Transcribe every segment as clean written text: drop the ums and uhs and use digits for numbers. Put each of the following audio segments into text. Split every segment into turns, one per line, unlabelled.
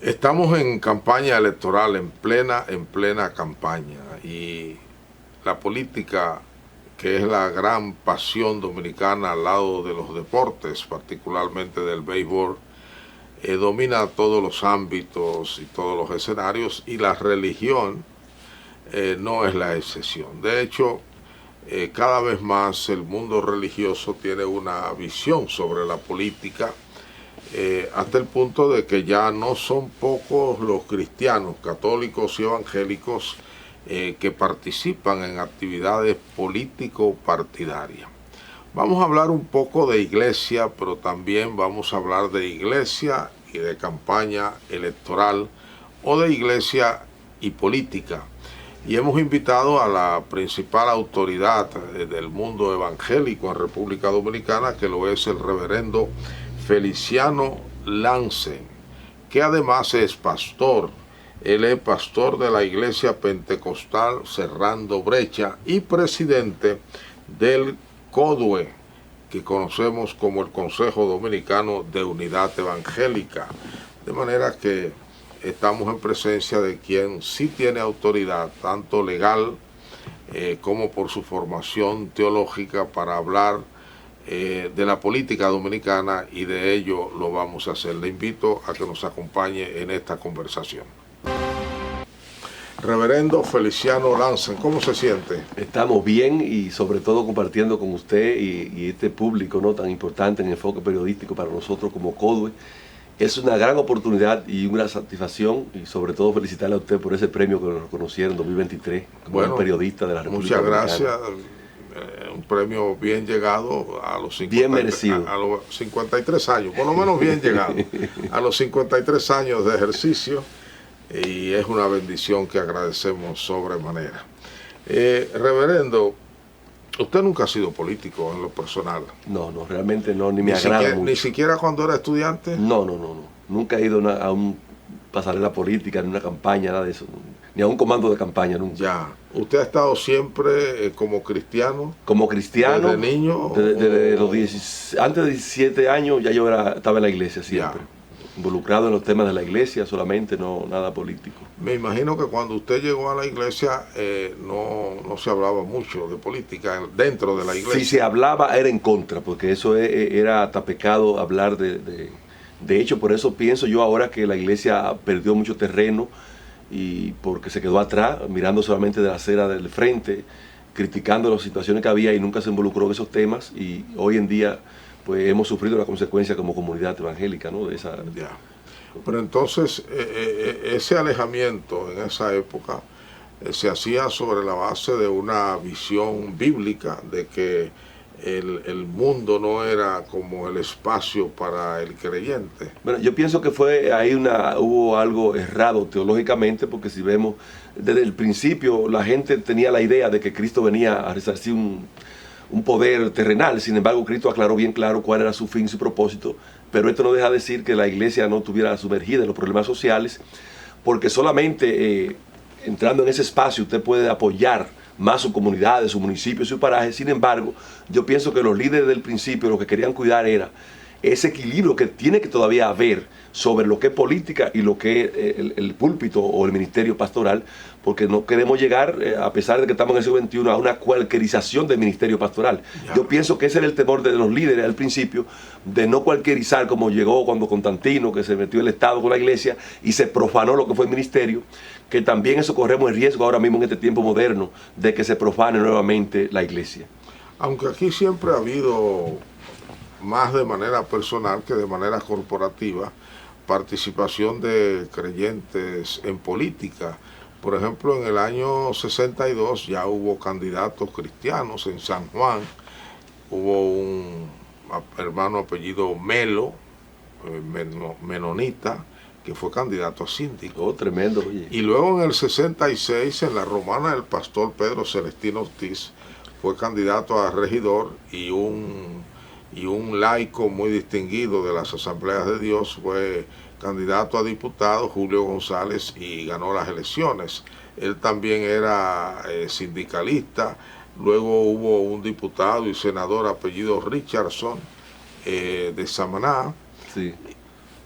Estamos en campaña electoral, en plena campaña, y la política, que es la gran pasión dominicana al lado de los deportes, particularmente del béisbol, domina todos los ámbitos y todos los escenarios, y la religión no es la excepción. De hecho, cada vez más el mundo religioso tiene una visión sobre la política, hasta el punto de que ya no son pocos los cristianos, católicos y evangélicos que participan en actividades político-partidarias. Vamos a hablar un poco de iglesia, pero también vamos a hablar de iglesia y de campaña electoral, o de iglesia y política. Y hemos invitado a la principal autoridad del mundo evangélico en República Dominicana, que lo es el reverendo Feliciano Lansen, que además es pastor. Él es pastor de la Iglesia Pentecostal Cerrando Brecha y presidente del CODUE, que conocemos como el Consejo Dominicano de Unidad Evangélica. De manera que estamos en presencia de quien sí tiene autoridad, tanto legal como por su formación teológica, para hablar de la política dominicana, y de ello lo vamos a hacer. Le invito a que nos acompañe en esta conversación. Reverendo Feliciano Lansen, ¿cómo se siente?
Estamos bien, y sobre todo compartiendo con usted y este público, ¿no?, tan importante en enfoque periodístico para nosotros como CODUE. Es una gran oportunidad y una satisfacción, y sobre todo felicitarle a usted por ese premio que nos reconocieron en 2023 como un periodista de la República Dominicana.
Muchas gracias. Un premio bien llegado a los 53 años, por lo menos bien llegado, a los 53 años de ejercicio, y es una bendición que agradecemos sobremanera. Reverendo, usted nunca ha sido político en lo personal.
No, realmente no, ni me agrada mucho.
¿Ni siquiera cuando era estudiante?
No. Nunca he ido a un pasarela política, ni una campaña, nada de eso. Ni a un comando de campaña, nunca.
Ya. ¿Usted ha estado siempre como cristiano?
Como cristiano.
¿Desde niño?
Desde antes de 17 años ya yo estaba en la iglesia siempre. Ya. Involucrado en los temas de la iglesia solamente, no nada político.
Me imagino que cuando usted llegó a la iglesia no se hablaba mucho de política dentro de la iglesia.
Si se hablaba era en contra, porque eso era hasta pecado hablar de hecho, por eso pienso yo ahora que la iglesia perdió mucho terreno, y porque se quedó atrás, mirando solamente de la acera del frente, criticando las situaciones que había, y nunca se involucró en esos temas, y hoy en día pues hemos sufrido la consecuencia como comunidad evangélica, ¿no?, de esa.
Ya. Pero entonces ese alejamiento en esa época se hacía sobre la base de una visión bíblica de que el mundo no era como el espacio para el creyente.
Bueno, yo pienso que hubo algo errado teológicamente, porque si vemos desde el principio, la gente tenía la idea de que Cristo venía a resarcir un poder terrenal. Sin embargo, Cristo aclaró bien claro cuál era su fin y su propósito, pero esto no deja de decir que la iglesia no estuviera sumergida en los problemas sociales, porque solamente entrando en ese espacio usted puede apoyar más su comunidad, su municipio, su paraje. Sin embargo, yo pienso que los líderes del principio lo que querían cuidar era ese equilibrio que tiene que todavía haber sobre lo que es política y lo que es el púlpito o el ministerio pastoral, porque no queremos llegar, a pesar de que estamos en el siglo XXI, a una cualquierización del ministerio pastoral. Ya. Yo pienso que ese era el temor de los líderes al principio, de no cualquierizar, como llegó cuando Constantino, que se metió el Estado con la iglesia y se profanó lo que fue el ministerio, que también eso corremos el riesgo ahora mismo en este tiempo moderno de que se profane nuevamente la iglesia.
Aunque aquí siempre ha habido, más de manera personal que de manera corporativa, participación de creyentes en política. Por ejemplo, en el año 62 ya hubo candidatos cristianos en San Juan. Hubo un hermano apellido Melo, menonita, que fue candidato a síndico.
Oh, tremendo, oye.
Y luego en el 66, en la Romana, el pastor Pedro Celestino Ortiz fue candidato a regidor, y un laico muy distinguido de las Asambleas de Dios fue candidato a diputado, Julio González, y ganó las elecciones. Él también era sindicalista. Luego hubo un diputado y senador apellido Richardson, de Samaná.
Sí.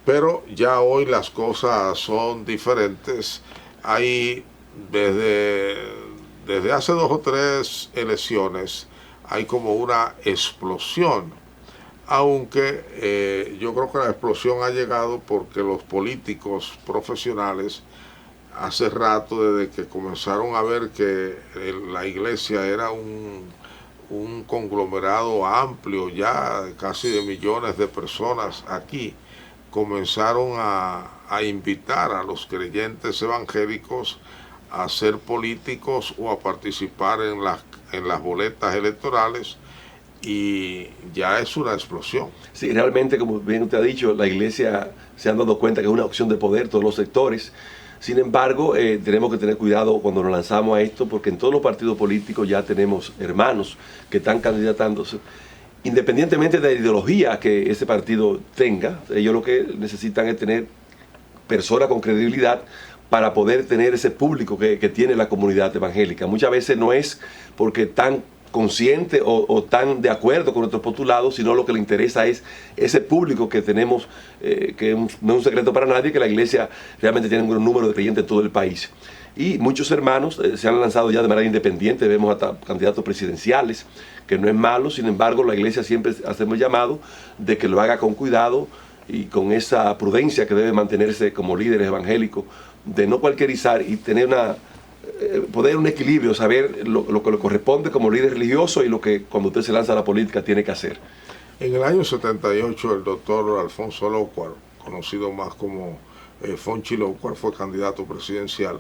Pero ya hoy las cosas son diferentes. Hay desde hace 2 o 3 elecciones hay como una explosión, aunque yo creo que la explosión ha llegado porque los políticos profesionales hace rato, desde que comenzaron a ver que la iglesia era un conglomerado amplio ya, casi de millones de personas aquí, comenzaron a invitar a los creyentes evangélicos a ser políticos o a participar en las boletas electorales, y ya es una explosión.
Sí, realmente, como bien usted ha dicho, la iglesia se han dado cuenta que es una opción de poder, todos los sectores. Sin embargo, tenemos que tener cuidado cuando nos lanzamos a esto, porque en todos los partidos políticos ya tenemos hermanos que están candidatándose. Independientemente de la ideología que ese partido tenga, ellos lo que necesitan es tener personas con credibilidad para poder tener ese público que tiene la comunidad evangélica. Muchas veces no es porque están conscientes o tan de acuerdo con nuestros postulados, sino lo que le interesa es ese público que tenemos, que no es un secreto para nadie, que la iglesia realmente tiene un gran número de creyentes en todo el país. Y muchos hermanos se han lanzado ya de manera independiente, vemos hasta candidatos presidenciales, que no es malo. Sin embargo, la iglesia siempre hacemos llamado de que lo haga con cuidado y con esa prudencia que debe mantenerse como líderes evangélicos, de no cualquierizar y tener poder un equilibrio, saber lo que le corresponde como líder religioso y lo que cuando usted se lanza a la política tiene que hacer.
En el año 78 el doctor Alfonso Lócuar, conocido más como Fonchi Lócuar, fue candidato presidencial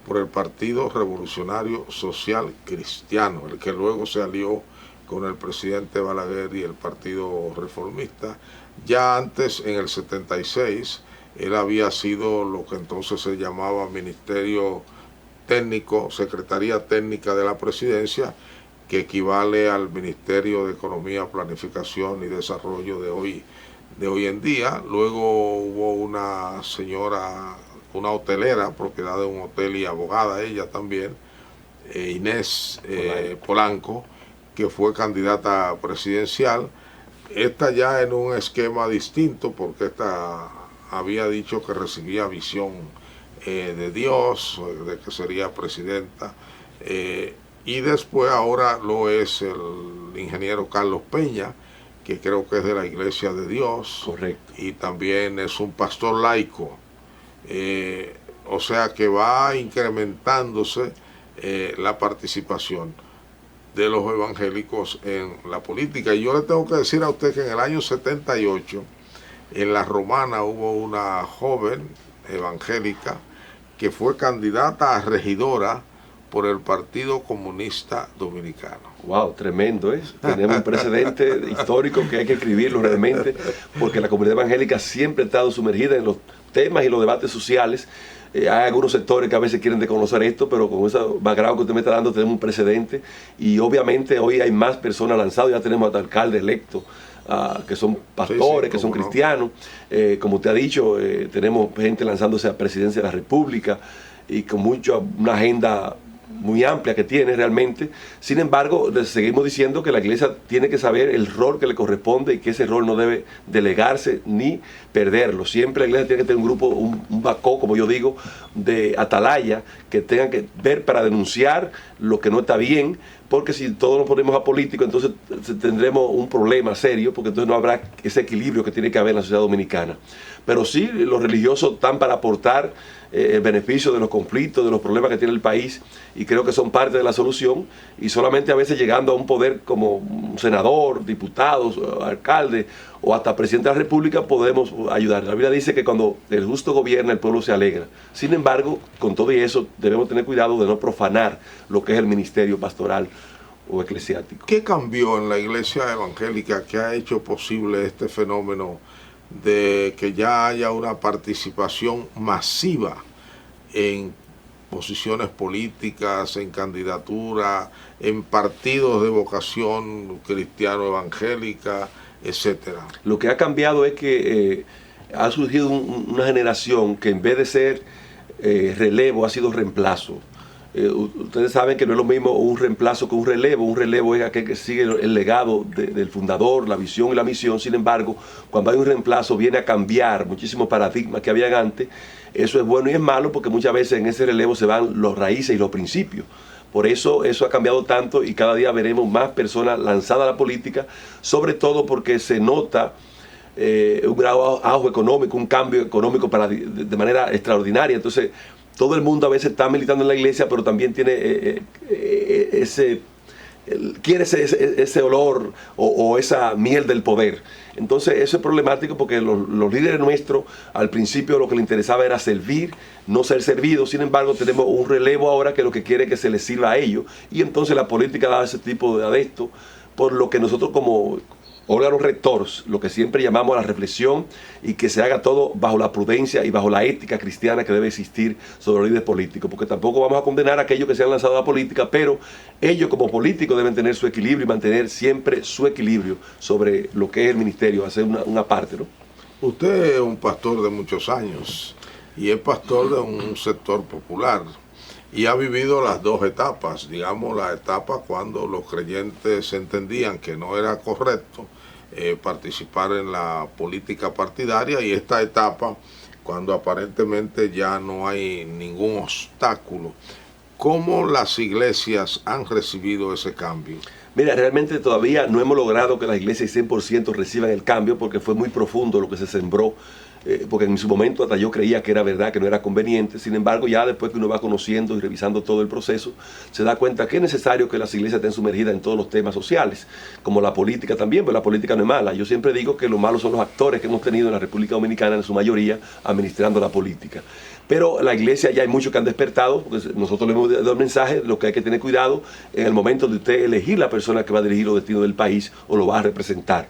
por el Partido Revolucionario Social Cristiano, el que luego se alió con el presidente Balaguer y el Partido Reformista. Ya antes, en el 76, él había sido lo que entonces se llamaba Ministerio Técnico, Secretaría Técnica de la Presidencia, que equivale al Ministerio de Economía, Planificación y Desarrollo de hoy en día. Luego hubo una señora, una hotelera, propiedad de un hotel y abogada ella también, Inés Polanco, que fue candidata presidencial. Esta ya en un esquema distinto, porque esta había dicho que recibía visión de Dios, de que sería presidenta, y después ahora lo es el ingeniero Carlos Peña, que creo que es de la Iglesia de Dios.
Correcto.
Y también es un pastor laico, o sea que va incrementándose la participación de los evangélicos en la política. Y yo le tengo que decir a usted que en el año 78 en La Romana hubo una joven evangélica que fue candidata a regidora por el Partido Comunista Dominicano.
Wow, tremendo, ¿eh? Tenemos un precedente histórico que hay que escribirlo realmente, porque la comunidad evangélica siempre ha estado sumergida en los temas y los debates sociales. Hay algunos sectores que a veces quieren desconocer esto, pero con ese background que usted me está dando tenemos un precedente, y obviamente hoy hay más personas lanzadas. Ya tenemos hasta alcaldes electos, que son pastores, sí, que son cristianos. Como usted ha dicho, tenemos gente lanzándose a presidencia de la República y con una agenda muy amplia que tiene realmente. Sin embargo, seguimos diciendo que la iglesia tiene que saber el rol que le corresponde y que ese rol no debe delegarse ni perderlo. Siempre la iglesia tiene que tener un grupo, un bacó, como yo digo, de atalaya, que tengan que ver para denunciar lo que no está bien, porque si todos nos ponemos a políticos, entonces tendremos un problema serio, porque entonces no habrá ese equilibrio que tiene que haber en la sociedad dominicana. Pero sí, los religiosos están para aportar el beneficio de los conflictos, de los problemas que tiene el país, y creo que son parte de la solución, y solamente a veces llegando a un poder como un senador, diputados, alcalde o hasta presidente de la República podemos ayudar. La Biblia dice que cuando el justo gobierna, el pueblo se alegra. Sin embargo, con todo y eso, debemos tener cuidado de no profanar lo que es el ministerio pastoral o eclesiástico.
¿Qué cambió en la iglesia evangélica que ha hecho posible este fenómeno de que ya haya una participación masiva en posiciones políticas, en candidaturas, en partidos de vocación cristiano-evangélica, etcétera?
Lo que ha cambiado es que ha surgido una generación que en vez de ser relevo ha sido reemplazo. Ustedes saben que no es lo mismo un reemplazo que un relevo. Un relevo es aquel que sigue el legado del fundador, la visión y la misión. Sin embargo, cuando hay un reemplazo viene a cambiar muchísimos paradigmas que habían antes. Eso es bueno y es malo porque muchas veces en ese relevo se van los raíces y los principios. Por eso ha cambiado tanto y cada día veremos más personas lanzadas a la política, sobre todo porque se nota un gran auge económico, un cambio económico de manera extraordinaria. Entonces, todo el mundo a veces está militando en la iglesia, pero también tiene quiere ese olor o esa miel del poder. Entonces eso es problemático porque los líderes nuestros al principio lo que les interesaba era servir, no ser servidos. Sin embargo, tenemos un relevo ahora que lo que quiere es que se les sirva a ellos, y entonces la política da ese tipo de adeptos, por lo que nosotros como órganos rectores, lo que siempre llamamos a la reflexión y que se haga todo bajo la prudencia y bajo la ética cristiana que debe existir sobre los líderes políticos, porque tampoco vamos a condenar a aquellos que se han lanzado a la política, pero ellos como políticos deben tener su equilibrio y mantener siempre su equilibrio sobre lo que es el ministerio, hacer una parte, ¿no?
Usted es un pastor de muchos años y es pastor de un sector popular y ha vivido las dos etapas, digamos la etapa cuando los creyentes entendían que no era correcto participar en la política partidaria, y esta etapa cuando aparentemente ya no hay ningún obstáculo. ¿Cómo las iglesias han recibido ese cambio?
Mira, realmente todavía no hemos logrado que las iglesias 100% reciban el cambio porque fue muy profundo lo que se sembró. Porque en su momento hasta yo creía que era verdad, que no era conveniente. Sin embargo, ya después que uno va conociendo y revisando todo el proceso, se da cuenta que es necesario que las iglesias estén sumergidas en todos los temas sociales, como la política también, pero la política no es mala. Yo siempre digo que lo malo son los actores que hemos tenido en la República Dominicana, en su mayoría, administrando la política. Pero la iglesia ya hay muchos que han despertado, porque nosotros le hemos dado el mensaje, lo que hay que tener cuidado en el momento de usted elegir la persona que va a dirigir los destinos del país o lo va a representar.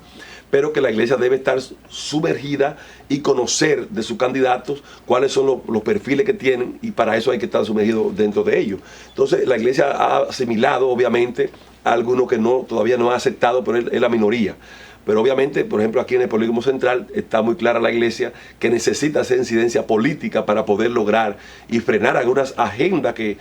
Pero que la iglesia debe estar sumergida y conocer de sus candidatos cuáles son los perfiles que tienen, y para eso hay que estar sumergido dentro de ellos. Entonces la iglesia ha asimilado obviamente a algunos que todavía no ha aceptado, pero es la minoría. Pero obviamente, por ejemplo, aquí en el Polígono Central está muy clara la iglesia que necesita hacer incidencia política para poder lograr y frenar algunas agendas que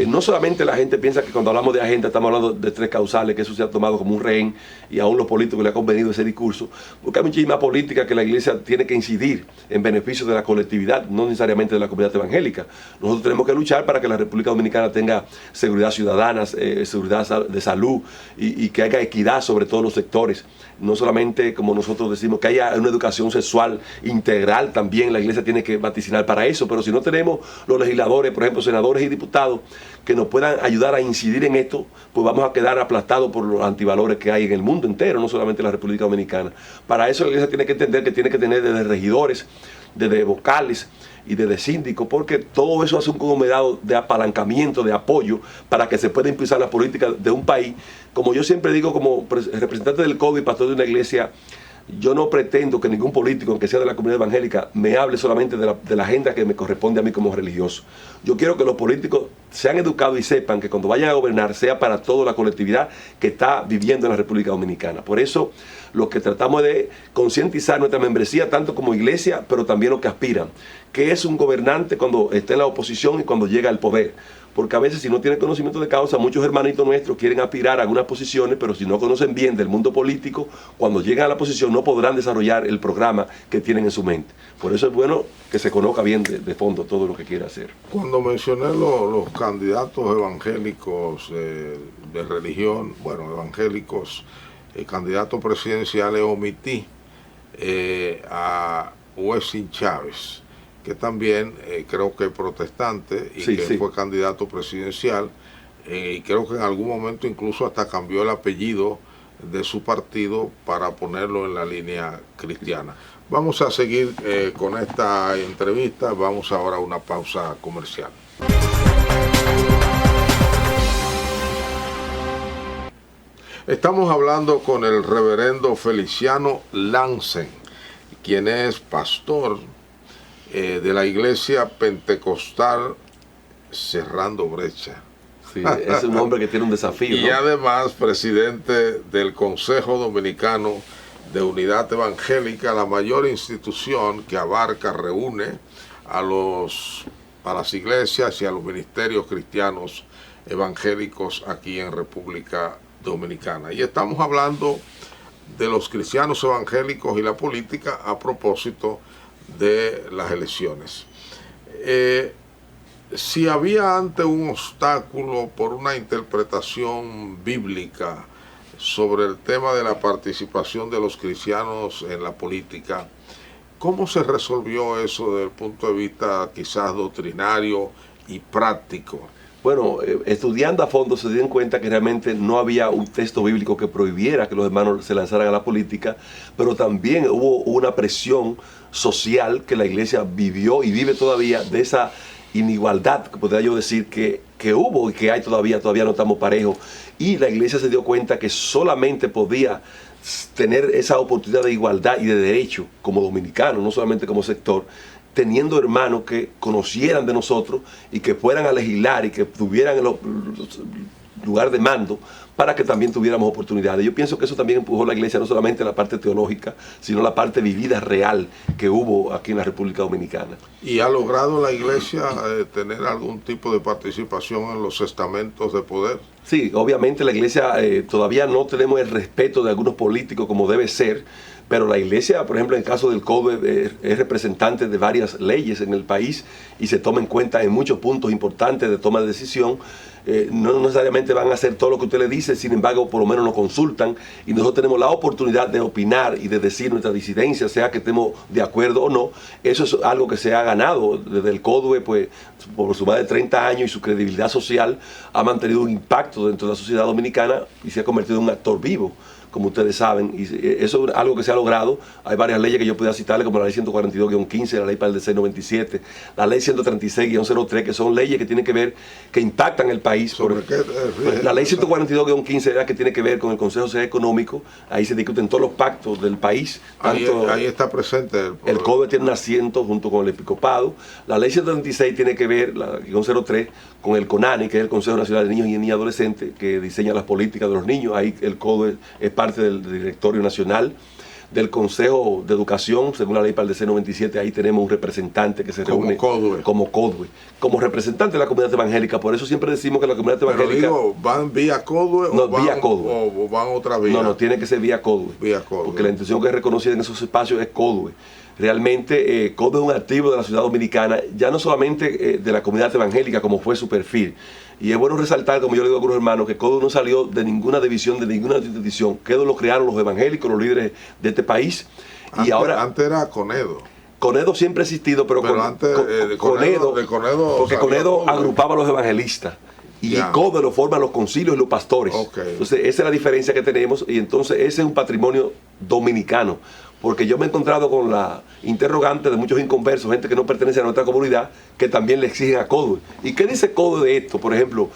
no solamente la gente piensa que cuando hablamos de agenda estamos hablando de tres causales, que eso se ha tomado como un rehén y aún los políticos le ha convenido ese discurso, porque hay muchísima política que la iglesia tiene que incidir en beneficio de la colectividad, no necesariamente de la comunidad evangélica. Nosotros tenemos que luchar para que la República Dominicana tenga seguridad ciudadana, seguridad de salud y que haya equidad sobre todos los sectores. No solamente, como nosotros decimos, que haya una educación sexual integral, también la iglesia tiene que vaticinar para eso, pero si no tenemos los legisladores, por ejemplo, senadores y diputados, que nos puedan ayudar a incidir en esto, pues vamos a quedar aplastados por los antivalores que hay en el mundo entero, no solamente en la República Dominicana. Para eso la iglesia tiene que entender que tiene que tener desde regidores, desde vocales y desde síndicos, porque todo eso hace un conglomerado de apalancamiento, de apoyo, para que se pueda impulsar la política de un país. Como yo siempre digo, como representante del COVID y pastor de una iglesia, yo no pretendo que ningún político, aunque sea de la comunidad evangélica, me hable solamente de la agenda que me corresponde a mí como religioso. Yo quiero que los políticos sean educados y sepan que cuando vayan a gobernar sea para toda la colectividad que está viviendo en la República Dominicana. Por eso lo que tratamos de concientizar nuestra membresía, tanto como iglesia, pero también los que aspiran, que es un gobernante cuando está en la oposición y cuando llega al poder. Porque a veces, si no tienen conocimiento de causa, muchos hermanitos nuestros quieren aspirar a algunas posiciones, pero si no conocen bien del mundo político, cuando llegan a la posición no podrán desarrollar el programa que tienen en su mente. Por eso es bueno que se conozca bien de fondo todo lo que quiere hacer.
Cuando mencioné los candidatos evangélicos de religión, bueno, evangélicos, candidatos presidenciales, omití a Wesley Chávez, que también creo que es protestante y
sí,
que
sí.
fue candidato presidencial, y creo que en algún momento incluso hasta cambió el apellido de su partido para ponerlo en la línea cristiana. Vamos a seguir con esta entrevista, vamos ahora a una pausa comercial. Estamos hablando con el reverendo Feliciano Lansen, quien es pastor de la iglesia pentecostal Cerrando Brecha.
Sí, es un hombre que tiene un desafío,
Y
¿no?
además presidente del Consejo Dominicano de Unidad Evangélica, la mayor institución que abarca, reúne a los a las iglesias y a los ministerios cristianos evangélicos aquí en República Dominicana. Y estamos hablando de los cristianos evangélicos y la política a propósito de las elecciones. Si había antes un obstáculo por una interpretación bíblica sobre el tema de la participación de los cristianos en la política, ¿cómo se resolvió eso desde el punto de vista quizás doctrinario y práctico?
Bueno, estudiando a fondo se dieron cuenta que realmente no había un texto bíblico que prohibiera que los hermanos se lanzaran a la política, pero también hubo una presión social que la iglesia vivió y vive todavía de esa inigualdad, que podría yo decir que hubo y que hay todavía no estamos parejos. Y la iglesia se dio cuenta que solamente podía tener esa oportunidad de igualdad y de derecho como dominicanos, no solamente como sector, teniendo hermanos que conocieran de nosotros y que fueran a legislar y que tuvieran el lugar de mando para que también tuviéramos oportunidades. Yo pienso que eso también empujó la iglesia, no solamente la parte teológica, sino la parte vivida real que hubo aquí en la República Dominicana.
¿Y ha logrado la iglesia tener algún tipo de participación en los estamentos de poder?
Sí, obviamente la iglesia todavía no tenemos el respeto de algunos políticos como debe ser, pero la iglesia, por ejemplo, en el caso del CODUE, es representante de varias leyes en el país y se toma en cuenta en muchos puntos importantes de toma de decisión. No necesariamente van a hacer todo lo que usted le dice, sin embargo, por lo menos nos consultan y nosotros tenemos la oportunidad de opinar y de decir nuestra disidencia, sea que estemos de acuerdo o no. Eso es algo que se ha ganado desde el CODUE, pues, por su más de 30 años, y su credibilidad social ha mantenido un impacto dentro de la sociedad dominicana y se ha convertido en un actor vivo, como ustedes saben, y eso es algo que se ha logrado. Hay varias leyes que yo podría citarle, como la ley 142-15, la ley para el DC 97, la ley 136-03, que son leyes que tienen que ver, que impactan el país.
¿Sobre qué?
La ley 142-15 es la que tiene que ver con el Consejo Social Económico. Ahí se discuten todos los pactos del país.
Ahí está presente
el CODUE tiene un asiento junto con el Episcopado. La ley 136 tiene que ver, la 03, con el CONANI, que es el Consejo Nacional de Niños y Niñas Adolescentes, que diseña las políticas de los niños. Ahí el CODUE es parte del Directorio Nacional. Del Consejo de Educación, según la ley para el DC 97, ahí tenemos un representante que se reúne como CODUE, como representante de la comunidad evangélica. Por eso siempre decimos que la comunidad evangélica...
Pero digo, ¿van vía CODUE
no, vía CODUE.
O van otra vía?
No, tiene que ser vía CODUE.
Vía CODUE.
Porque la institución que es reconocida en esos espacios es CODUE. Realmente CODUE es un activo de la ciudad dominicana, ya no solamente de la comunidad evangélica, como fue su perfil. Y es bueno resaltar, como yo le digo a algunos hermanos, que CODUE no salió de ninguna división, de ninguna institución. CODUE lo crearon los evangélicos, los líderes de este país.
Antes era CONEDO.
CONEDO siempre ha existido, pero
antes
CONEDO, porque CONEDO agrupaba a los evangelistas. Y el CODUE lo forman los concilios y los pastores. Entonces, esa es la diferencia que tenemos. Y entonces, ese es un patrimonio dominicano. Porque yo me he encontrado con la interrogante de muchos inconversos, gente que no pertenece a nuestra comunidad, que también le exigen a CODUE. ¿Y qué dice CODUE de esto? Por ejemplo,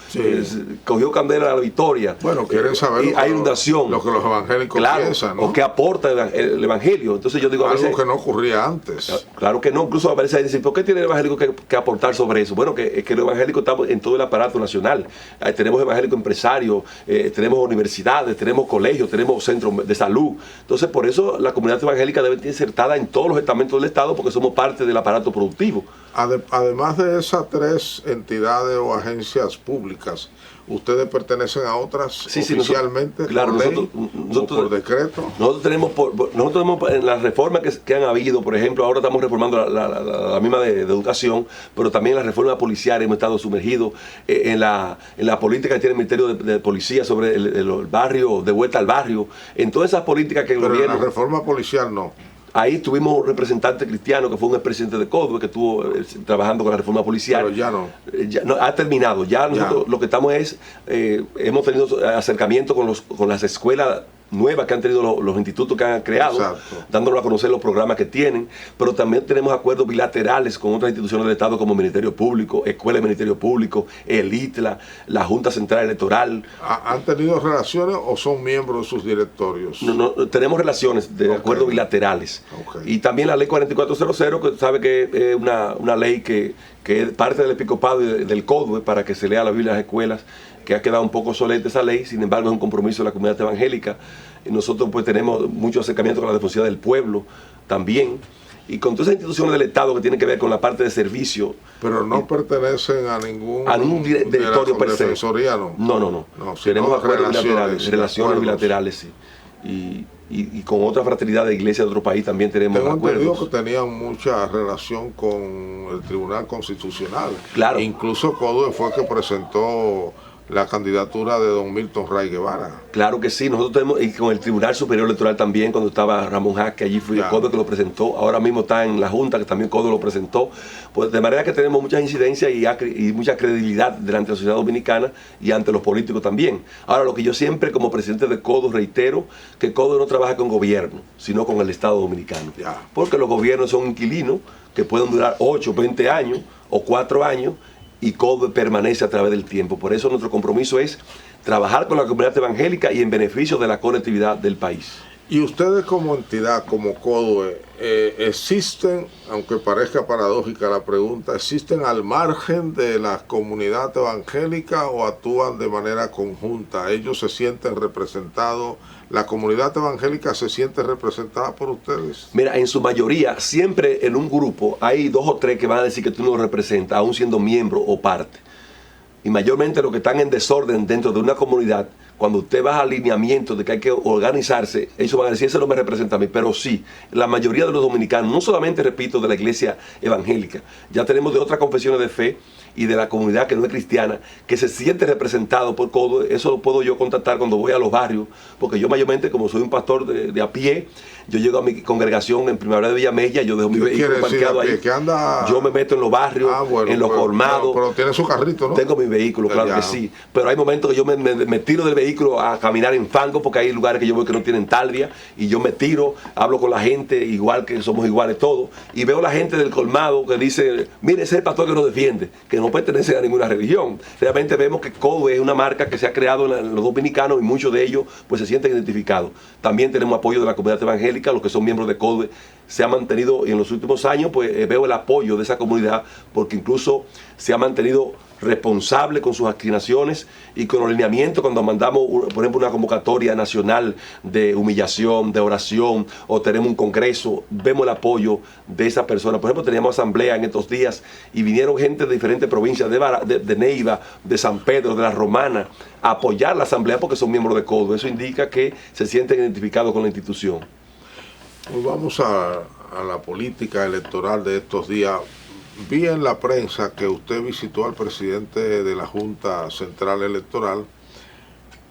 cogió candela a la victoria.
Bueno, quieren saber
hay inundación.
Lo que los evangélicos piensan, ¿no?
O qué aporta el evangelio. Entonces yo digo,
algo que no ocurría antes.
Claro que no. Incluso a veces dicen, ¿por qué tiene el evangélico que aportar sobre eso? Bueno, que los evangélicos estamos en todo el aparato nacional. Tenemos evangélicos empresarios, tenemos universidades, tenemos colegios, tenemos centros de salud. Entonces, por eso la comunidad evangélica debe estar insertada en todos los estamentos del Estado, porque somos parte del aparato productivo.
Además de esas tres entidades o agencias públicas, ¿ustedes pertenecen a otras oficialmente?
Claro,
nosotros por decreto.
Nosotros tenemos en las reformas que han habido, por ejemplo, ahora estamos reformando la misma de educación, pero también la reforma policial. Hemos estado sumergidos en la política que tiene el Ministerio de Policía sobre el barrio, de vuelta al barrio, en todas esas políticas que el gobierno...
Pero la reforma policial no.
Ahí tuvimos un representante cristiano que fue un expresidente de CODUE que estuvo trabajando con la reforma policial.
Pero ya no.
Ya no ha terminado. Ya nosotros lo que estamos es, hemos tenido acercamiento con las escuelas nuevas que han tenido los institutos que han creado, dándonos a conocer los programas que tienen, pero también tenemos acuerdos bilaterales con otras instituciones del Estado como Ministerio Público, Escuela de Ministerio Público, el ITLA, la Junta Central Electoral.
¿Han tenido relaciones o son miembros de sus directorios?
No, tenemos relaciones de acuerdos bilaterales. Y también la ley 4400, que sabe que es una ley que es parte del Episcopado y del CODUE para que se lea la Biblia en las escuelas, que ha quedado un poco obsoleta esa ley. Sin embargo, es un compromiso de la comunidad evangélica. Y nosotros pues tenemos mucho acercamiento con la defensa del pueblo también. y con todas esas instituciones del Estado que tienen que ver con la parte de servicio.
Pero no pertenecen a ningún
directorio per se.
Defensoría, ¿no?
No. Tenemos acuerdos bilaterales, relaciones bilaterales, sí. Y con otra fraternidad de iglesia de otro país también tenemos acuerdos. Tengo entendido
que tenían mucha relación con el Tribunal Constitucional.
Claro.
Incluso CODUE fue que presentó la candidatura de don Milton Ray Guevara.
Claro que sí, nosotros tenemos, y con el Tribunal Superior Electoral también, cuando estaba Ramón Jaque, allí fue CODUE que lo presentó, ahora mismo está en la Junta, que también CODUE lo presentó, pues de manera que tenemos muchas incidencias y mucha credibilidad delante de la sociedad dominicana y ante los políticos también. Ahora, lo que yo siempre como presidente de CODUE reitero, que CODUE no trabaja con gobierno, sino con el Estado dominicano, porque los gobiernos son inquilinos que pueden durar 8, 20 años o 4 años, y CODUE permanece a través del tiempo. Por eso nuestro compromiso es trabajar con la comunidad evangélica y en beneficio de la conectividad del país.
Y ustedes como entidad, como CODUE, existen, aunque parezca paradójica la pregunta, ¿existen al margen de la comunidad evangélica o actúan de manera conjunta? ¿Ellos se sienten representados? ¿La comunidad evangélica se siente representada por ustedes?
Mira, en su mayoría, siempre en un grupo hay 2 o 3 que van a decir que tú no lo representas, aún siendo miembro o parte. Y mayormente los que están en desorden dentro de una comunidad, cuando usted va a alineamiento de que hay que organizarse, ellos van a decir, ese no me representa a mí. Pero sí, la mayoría de los dominicanos, no solamente, repito, de la iglesia evangélica, ya tenemos de otras confesiones de fe y de la comunidad que no es cristiana, que se siente representado por CODUE. Eso lo puedo yo contactar cuando voy a los barrios, porque yo mayormente, como soy un pastor de a pie, yo llego a mi congregación en Primavera de Villamella, yo dejo mi vehículo parqueado ahí, yo me meto en los barrios, en los colmados.
Pero tiene su carrito, ¿no?
Tengo mi vehículo, claro que sí, pero hay momentos que yo me tiro del vehículo a caminar en fango, porque hay lugares que yo veo que no tienen talvia, y yo me tiro, hablo con la gente, igual que somos iguales todos, y veo la gente del colmado que dice, mire, ese es el pastor que nos defiende, que no pertenece a ninguna religión. Realmente vemos que CODUE es una marca que se ha creado en los dominicanos y muchos de ellos pues se sienten identificados. También tenemos apoyo de la comunidad evangélica, los que son miembros de CODUE se ha mantenido, y en los últimos años pues veo el apoyo de esa comunidad, porque incluso se ha mantenido responsable con sus asignaciones y con los lineamientos cuando mandamos, por ejemplo, una convocatoria nacional de humillación, de oración, o tenemos un congreso, vemos el apoyo de esa persona. Por ejemplo, teníamos asamblea en estos días y vinieron gente de diferentes provincias, de Neiva, de San Pedro, de la Romana, a apoyar la asamblea porque son miembros de CODUE. Eso indica que se sienten identificados con la institución.
Pues vamos a la política electoral de estos días. Vi en la prensa que usted visitó al presidente de la Junta Central Electoral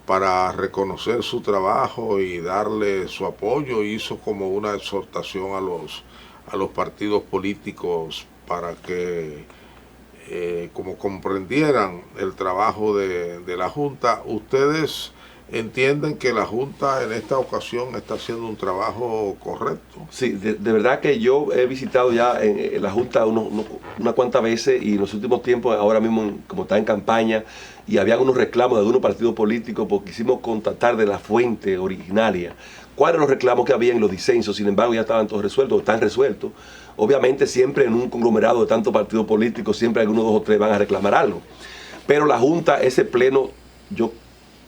para reconocer su trabajo y darle su apoyo. Hizo como una exhortación a los partidos políticos para que como comprendieran el trabajo de la Junta. ¿Ustedes entienden que la Junta en esta ocasión está haciendo un trabajo correcto?
Sí, de verdad que yo he visitado ya en la Junta una cuantas veces, y en los últimos tiempos, ahora mismo como está en campaña, y había algunos reclamos de algunos partidos políticos, porque quisimos contactar de la fuente originaria cuáles eran los reclamos que había en los disensos. Sin embargo, ya estaban todos resueltos, están resueltos. Obviamente siempre en un conglomerado de tantos partidos políticos, siempre algunos 2 o 3 van a reclamar algo. Pero la Junta, ese pleno, yo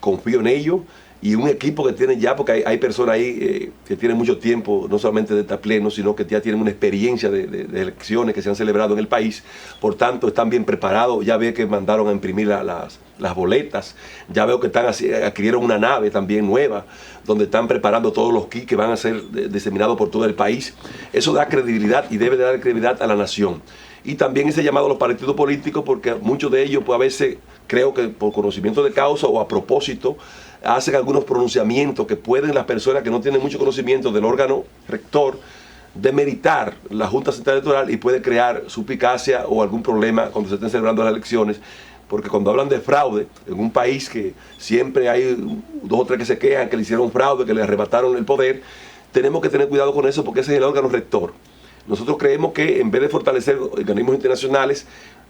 confío en ellos, y un equipo que tienen ya, porque hay personas ahí que tienen mucho tiempo, no solamente de estar pleno, sino que ya tienen una experiencia de elecciones que se han celebrado en el país. Por tanto, están bien preparados. Ya veo que mandaron a imprimir las boletas, ya veo que adquirieron una nave también nueva, donde están preparando todos los kits que van a ser diseminados por todo el país. Eso da credibilidad y debe de dar credibilidad a la nación. Y también ese llamado a los partidos políticos, porque muchos de ellos pues a veces, creo que por conocimiento de causa o a propósito, hacen algunos pronunciamientos que pueden las personas que no tienen mucho conocimiento del órgano rector demeritar la Junta Central Electoral, y puede crear suspicacia o algún problema cuando se estén celebrando las elecciones. Porque cuando hablan de fraude, en un país que siempre hay 2 o 3 que se quejan que le hicieron fraude, que le arrebataron el poder, tenemos que tener cuidado con eso, porque ese es el órgano rector. Nosotros creemos que en vez de fortalecer organismos internacionales,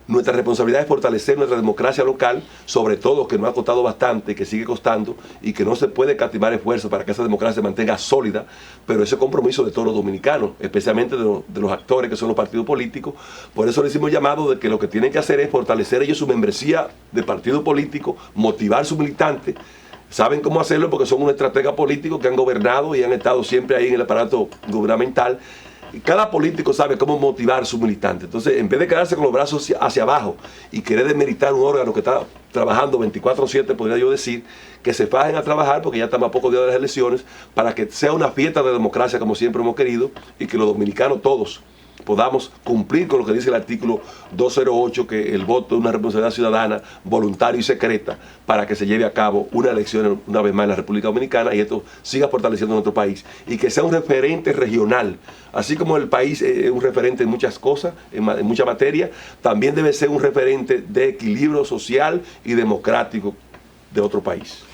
nuestra responsabilidad es fortalecer nuestra democracia local, sobre todo que nos ha costado bastante, que sigue costando, y que no se puede catimar esfuerzos para que esa democracia se mantenga sólida, pero ese compromiso de todos los dominicanos, especialmente de los actores que son los partidos políticos. Por eso le hicimos llamado de que lo que tienen que hacer es fortalecer ellos su membresía de partido político, motivar sus militantes. Saben cómo hacerlo porque son unos estrategas políticos que han gobernado y han estado siempre ahí en el aparato gubernamental. cada político sabe cómo motivar a su militante. Entonces, en vez de quedarse con los brazos hacia abajo y querer demeritar un órgano que está trabajando 24/7, podría yo decir, que se fajen a trabajar, porque ya estamos a pocos días de las elecciones, para que sea una fiesta de democracia como siempre hemos querido, y que los dominicanos todos podamos cumplir con lo que dice el artículo 208, que el voto es una responsabilidad ciudadana, voluntaria y secreta, para que se lleve a cabo una elección una vez más en la República Dominicana y esto siga fortaleciendo nuestro país y que sea un referente regional. Así como el país es un referente en muchas cosas, en mucha materia, también debe ser un referente de equilibrio social y democrático de otro país.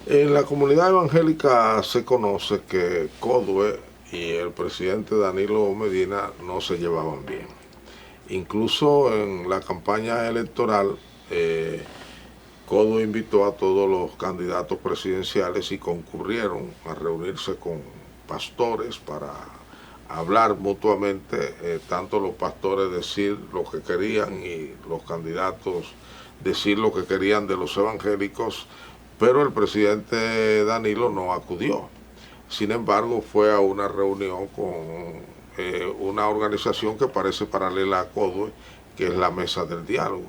En la comunidad evangélica se conoce que CODUE y el presidente Danilo Medina no se llevaban bien. Incluso en la campaña electoral, CODUE invitó a todos los candidatos presidenciales y concurrieron a reunirse con pastores para hablar mutuamente, tanto los pastores decir lo que querían y los candidatos decir lo que querían de los evangélicos, pero el presidente Danilo no acudió. Sin embargo, fue a una reunión con una organización que parece paralela a CODUE, que es la Mesa del Diálogo.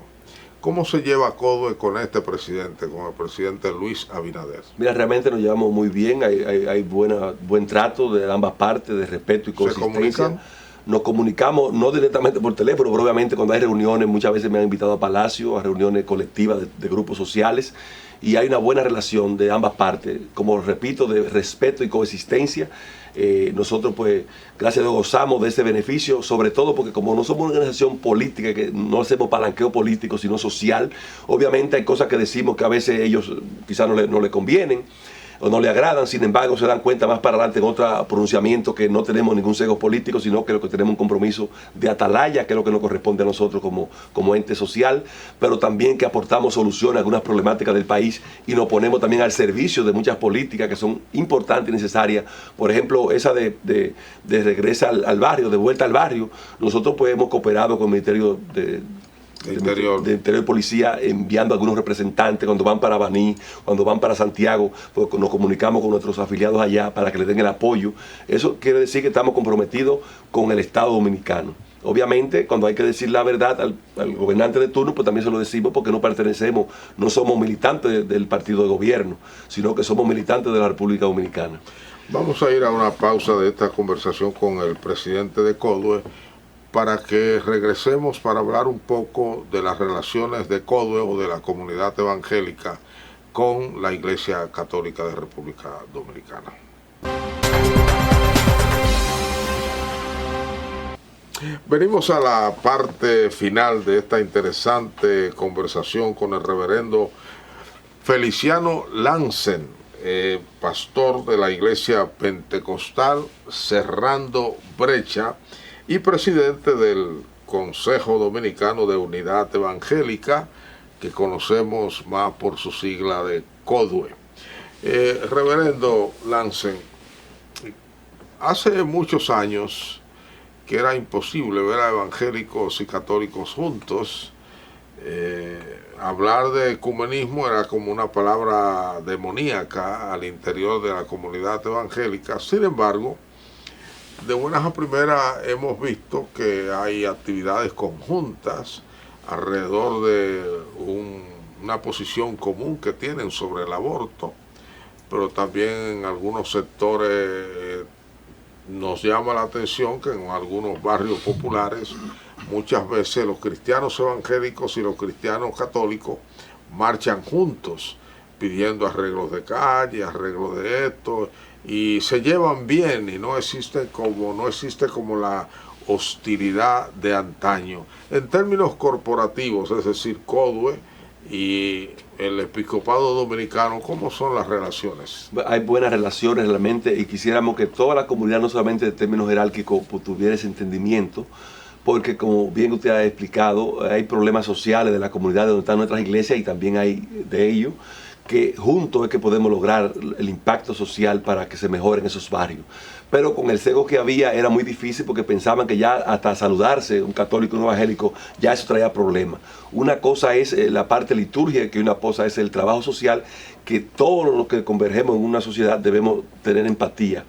¿Cómo se lleva CODUE con este presidente, con el presidente Luis Abinader?
Mira, realmente nos llevamos muy bien, hay buen trato de ambas partes, de respeto y consistencia. ¿Se comunican? Nos comunicamos, no directamente por teléfono, pero obviamente cuando hay reuniones, muchas veces me han invitado a Palacio, a reuniones colectivas de grupos sociales, y hay una buena relación de ambas partes, como repito, de respeto y coexistencia. Nosotros pues gracias a Dios gozamos de ese beneficio, sobre todo porque como no somos una organización política, que no hacemos palanqueo político sino social, obviamente hay cosas que decimos que a veces ellos quizás no le convienen o no le agradan, sin embargo se dan cuenta más para adelante en otro pronunciamiento que no tenemos ningún sesgo político, sino que lo que tenemos un compromiso de atalaya, que es lo que nos corresponde a nosotros como ente social, pero también que aportamos soluciones a algunas problemáticas del país y nos ponemos también al servicio de muchas políticas que son importantes y necesarias. Por ejemplo, esa de regresa al barrio, de vuelta al barrio. Nosotros pues hemos cooperado con el Ministerio de Interior y Policía, enviando a algunos representantes cuando van para Baní, cuando van para Santiago, pues nos comunicamos con nuestros afiliados allá para que les den el apoyo. Eso quiere decir que estamos comprometidos con el Estado Dominicano. Obviamente, cuando hay que decir la verdad al gobernante de turno, pues también se lo decimos porque no pertenecemos, no somos militantes del partido de gobierno, sino que somos militantes de la República Dominicana.
Vamos a ir a una pausa de esta conversación con el presidente de CODUE, para que regresemos para hablar un poco de las relaciones de CODUE o de la comunidad evangélica con la Iglesia Católica de República Dominicana. Venimos a la parte final de esta interesante conversación con el reverendo Feliciano Lansen, pastor de la Iglesia Pentecostal Cerrando Brecha y presidente del Consejo Dominicano de Unidad Evangélica, que conocemos más por su sigla de CODUE. Reverendo Lansen, hace muchos años que era imposible ver a evangélicos y católicos juntos. Hablar de ecumenismo era como una palabra demoníaca al interior de la comunidad evangélica. Sin embargo, de buenas a primeras hemos visto que hay actividades conjuntas alrededor de una posición común que tienen sobre el aborto, pero también en algunos sectores nos llama la atención que en algunos barrios populares muchas veces los cristianos evangélicos y los cristianos católicos marchan juntos pidiendo arreglos de calle, arreglos de esto, y se llevan bien y no existe como la hostilidad de antaño. En términos corporativos, es decir, CODUE y el episcopado dominicano, ¿cómo son las relaciones?
Hay buenas relaciones realmente y quisiéramos que toda la comunidad, no solamente de términos jerárquicos, pues, tuviera ese entendimiento, porque como bien usted ha explicado, hay problemas sociales de la comunidad donde están nuestras iglesias y también hay de ellos, que juntos es que podemos lograr el impacto social para que se mejoren esos barrios. Pero con el cego que había era muy difícil porque pensaban que ya hasta saludarse un católico y un evangélico ya eso traía problemas. Una cosa es la parte litúrgica y una cosa es el trabajo social, que todos los que convergemos en una sociedad debemos tener empatía.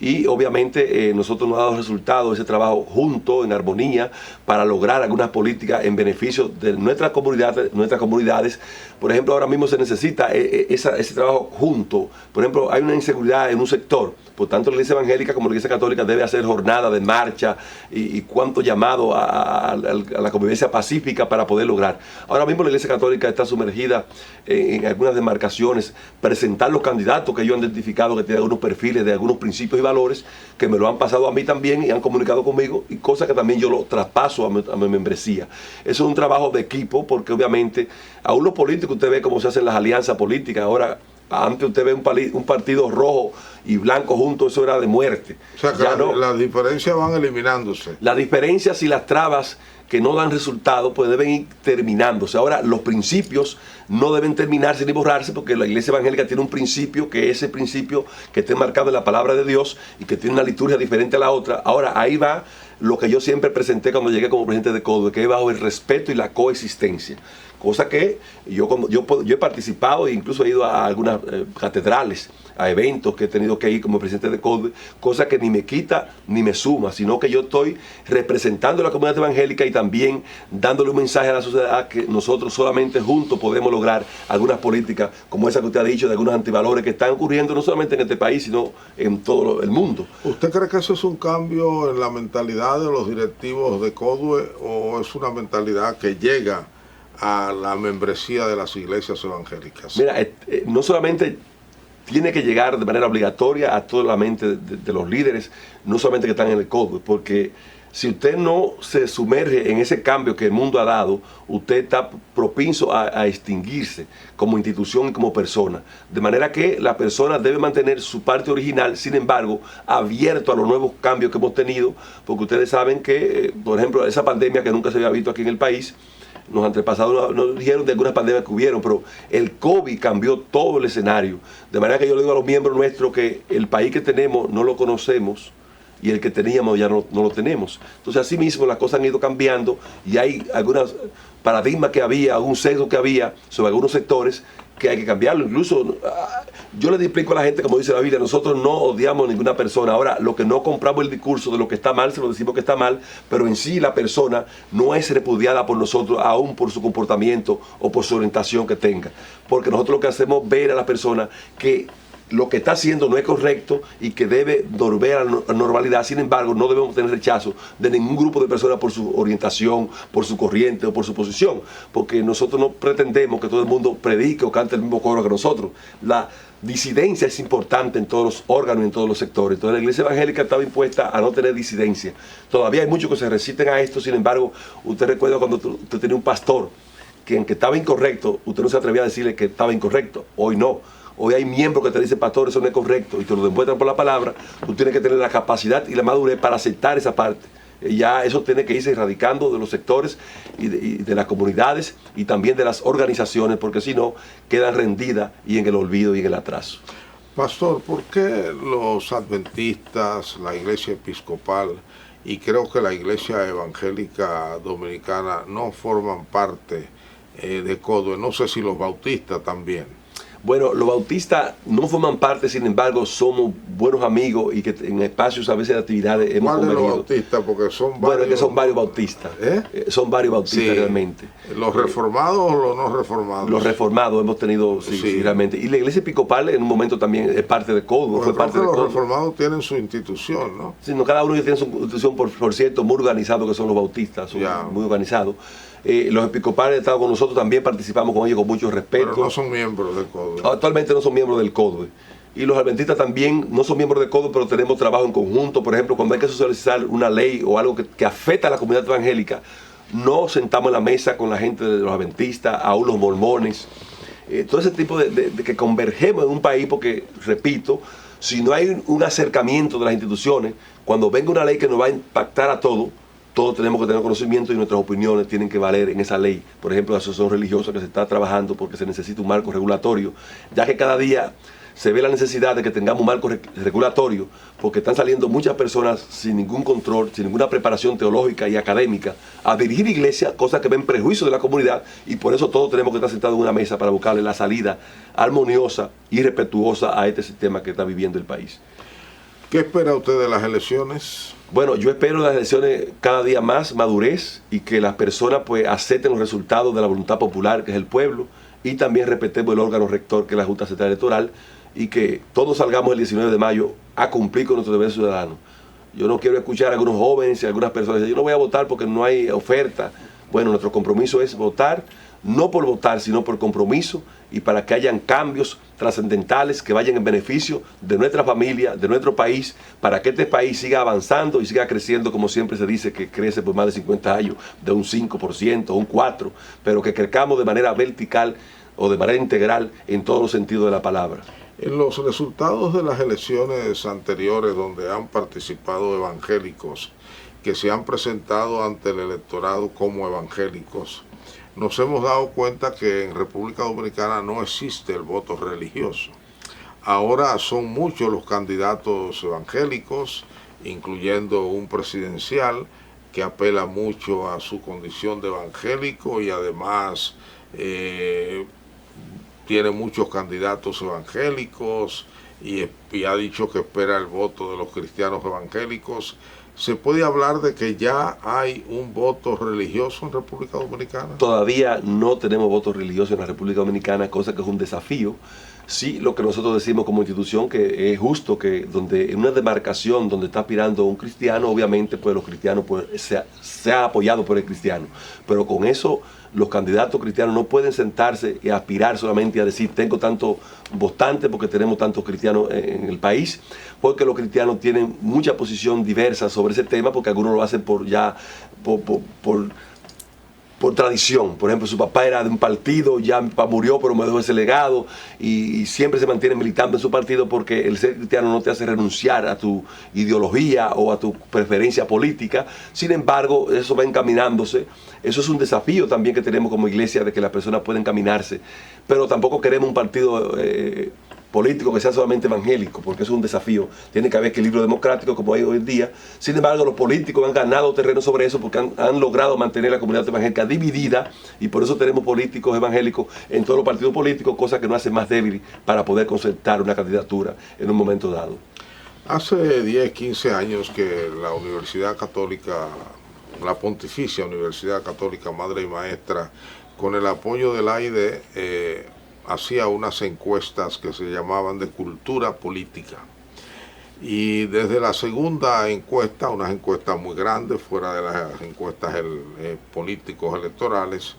y obviamente nosotros nos ha dado resultado ese trabajo junto, en armonía, para lograr algunas políticas en beneficio de nuestras comunidades. Por ejemplo, ahora mismo se necesita ese trabajo junto. Por ejemplo, hay una inseguridad en un sector, por tanto la Iglesia Evangélica como la Iglesia Católica debe hacer jornada de marcha y cuanto llamado a la convivencia pacífica para poder lograr. Ahora mismo la Iglesia Católica está sumergida en algunas demarcaciones, presentar los candidatos que ellos han identificado que tienen algunos perfiles de algunos principios y valores que me lo han pasado a mí también y han comunicado conmigo, y cosas que también yo lo traspaso a mi membresía. Eso es un trabajo de equipo, porque obviamente aún los políticos, usted ve cómo se hacen las alianzas políticas. Ahora, antes usted ve un partido rojo y blanco juntos, eso era de muerte.
O sea que las diferencias van eliminándose.
Las diferencias y las trabas que no dan resultado, pues deben ir terminándose. Ahora, los principios no deben terminarse ni borrarse, porque la Iglesia Evangélica tiene un principio, que es ese principio que está marcado en la palabra de Dios y que tiene una liturgia diferente a la otra. Ahora, ahí va lo que yo siempre presenté cuando llegué como presidente de CODUE, que es bajo el respeto y la coexistencia. Cosa que yo he participado e incluso he ido a algunas catedrales, a eventos que he tenido que ir como presidente de CODUE, cosa que ni me quita ni me suma, sino que yo estoy representando a la comunidad evangélica y también dándole un mensaje a la sociedad que nosotros solamente juntos podemos lograr algunas políticas como esa que usted ha dicho, de algunos antivalores que están ocurriendo no solamente en este país, sino en todo el mundo.
¿Usted cree que eso es un cambio en la mentalidad de los directivos de CODUE o es una mentalidad que llega a la membresía de las iglesias evangélicas?
Mira, no solamente tiene que llegar de manera obligatoria a toda la mente de los líderes, no solamente que están en el CODUE, porque si usted no se sumerge en ese cambio que el mundo ha dado, usted está propenso a extinguirse como institución y como persona. De manera que la persona debe mantener su parte original, sin embargo, abierto a los nuevos cambios que hemos tenido, porque ustedes saben que, por ejemplo, esa pandemia que nunca se había visto aquí en el país, los antepasados nos dijeron de algunas pandemias que hubieron, pero el COVID cambió todo el escenario. De manera que yo le digo a los miembros nuestros que el país que tenemos no lo conocemos y el que teníamos ya no lo tenemos. Entonces, así mismo las cosas han ido cambiando y hay algunos paradigmas que había, algún sesgo que había sobre algunos sectores que hay que cambiarlo. Incluso yo les explico a la gente, como dice la Biblia, nosotros no odiamos a ninguna persona. Ahora, lo que no compramos el discurso de lo que está mal, se lo decimos que está mal, pero en sí la persona no es repudiada por nosotros, aún por su comportamiento o por su orientación que tenga. Porque nosotros lo que hacemos es ver a la persona que lo que está haciendo no es correcto y que debe volver a la normalidad. Sin embargo, no debemos tener rechazo de ningún grupo de personas por su orientación, por su corriente o por su posición, porque nosotros no pretendemos que todo el mundo predique o cante el mismo coro que nosotros. La disidencia es importante en todos los órganos y en todos los sectores. Entonces la Iglesia Evangélica estaba impuesta a no tener disidencia. Todavía hay muchos que se resisten a esto. Sin embargo, usted recuerda cuando usted tenía un pastor que aunque estaba incorrecto, usted no se atrevía a decirle que estaba incorrecto. Hoy no. Hoy hay miembros que te dicen, pastor, eso no es correcto, y te lo demuestran por la palabra. Tú tienes que tener la capacidad y la madurez para aceptar esa parte. Ya eso tiene que irse erradicando de los sectores y de las comunidades y también de las organizaciones, porque si no, quedan rendidas y en el olvido y en el atraso.
Pastor, ¿por qué los adventistas, la iglesia episcopal y creo que la iglesia evangélica dominicana no forman parte de CODUE? No sé si los bautistas también.
Bueno, los bautistas no forman parte, sin embargo, somos buenos amigos y que en espacios a veces de actividades hemos convenido.
¿Cuál de los bautistas? Porque son varios.
Bueno, es que son varios bautistas. Son varios bautistas, sí, realmente.
¿Los reformados o los no reformados?
Los reformados hemos tenido, sí, realmente. Y la iglesia episcopal en un momento también es parte de CODUE.
Fue parte de los reformados tienen su institución, ¿no?
Sí, no, cada uno tiene su institución, por cierto, muy organizado, que son los bautistas, son muy organizados. Los episcopales han estado con nosotros, también participamos con ellos con mucho respeto.
Pero no son miembros del CODUE.
Actualmente no son miembros del CODUE. Y los adventistas también no son miembros del CODUE, pero tenemos trabajo en conjunto. Por ejemplo, cuando hay que socializar una ley o algo que afecta a la comunidad evangélica, no sentamos en la mesa con la gente de los adventistas, aún los mormones. Todo ese tipo de que convergemos en un país, porque, repito, si no hay un acercamiento de las instituciones, cuando venga una ley que nos va a impactar a todos tenemos que tener conocimiento y nuestras opiniones tienen que valer en esa ley. Por ejemplo, la asociación religiosa que se está trabajando porque se necesita un marco regulatorio, ya que cada día se ve la necesidad de que tengamos un marco regulatorio, porque están saliendo muchas personas sin ningún control, sin ninguna preparación teológica y académica, a dirigir iglesias, cosas que ven prejuicios de la comunidad, y por eso todos tenemos que estar sentados en una mesa para buscarle la salida armoniosa y respetuosa a este sistema que está viviendo el país.
¿Qué espera usted de las elecciones?
Bueno, yo espero en las elecciones cada día más madurez y que las personas pues acepten los resultados de la voluntad popular, que es el pueblo, y también respetemos el órgano rector, que es la Junta Central Electoral, y que todos salgamos el 19 de mayo a cumplir con nuestro deber ciudadano. Yo no quiero escuchar a algunos jóvenes y a algunas personas decir, yo no voy a votar porque no hay oferta. Bueno, nuestro compromiso es votar, no por votar, sino por compromiso y para que hayan cambios trascendentales que vayan en beneficio de nuestra familia, de nuestro país, para que este país siga avanzando y siga creciendo, como siempre se dice, que crece por más de 50 años, de un 5%, un 4%, pero que crezcamos de manera vertical o de manera integral en todos los sentidos de la palabra.
En los resultados de las elecciones anteriores donde han participado evangélicos, que se han presentado ante el electorado como evangélicos, nos hemos dado cuenta que en República Dominicana no existe el voto religioso. Ahora son muchos los candidatos evangélicos, incluyendo un presidencial que apela mucho a su condición de evangélico y además tiene muchos candidatos evangélicos y ha dicho que espera el voto de los cristianos evangélicos. ¿Se puede hablar de que ya hay un voto religioso en República Dominicana?
Todavía no tenemos voto religioso en la República Dominicana, cosa que es un desafío. Sí, lo que nosotros decimos como institución, que es justo que donde en una demarcación donde está aspirando un cristiano, obviamente pues los cristianos pues, se ha apoyado por el cristiano, pero con eso los candidatos cristianos no pueden sentarse y aspirar solamente a decir tengo tantos votantes porque tenemos tantos cristianos en el país, porque los cristianos tienen mucha posición diversa sobre ese tema, porque algunos lo hacen por tradición. Por ejemplo, su papá era de un partido, ya mi papá murió, pero me dejó ese legado, y siempre se mantiene militando en su partido porque el ser cristiano no te hace renunciar a tu ideología o a tu preferencia política. Sin embargo, eso va encaminándose. Eso es un desafío también que tenemos como iglesia, de que las personas pueden encaminarse, pero tampoco queremos un partido político que sea solamente evangélico, porque eso es un desafío. Tiene que haber equilibrio democrático como hay hoy en día. Sin embargo, los políticos han ganado terreno sobre eso porque han logrado mantener la comunidad evangélica dividida, y por eso tenemos políticos evangélicos en todos los partidos políticos, cosa que nos hace más débil para poder concertar una candidatura en un momento dado.
Hace 10, 15 años que la Universidad Católica, la Pontificia Universidad Católica Madre y Maestra, con el apoyo del AIDE, hacía unas encuestas que se llamaban de cultura política. Y desde la segunda encuesta, unas encuestas muy grandes, fuera de las encuestas políticos electorales,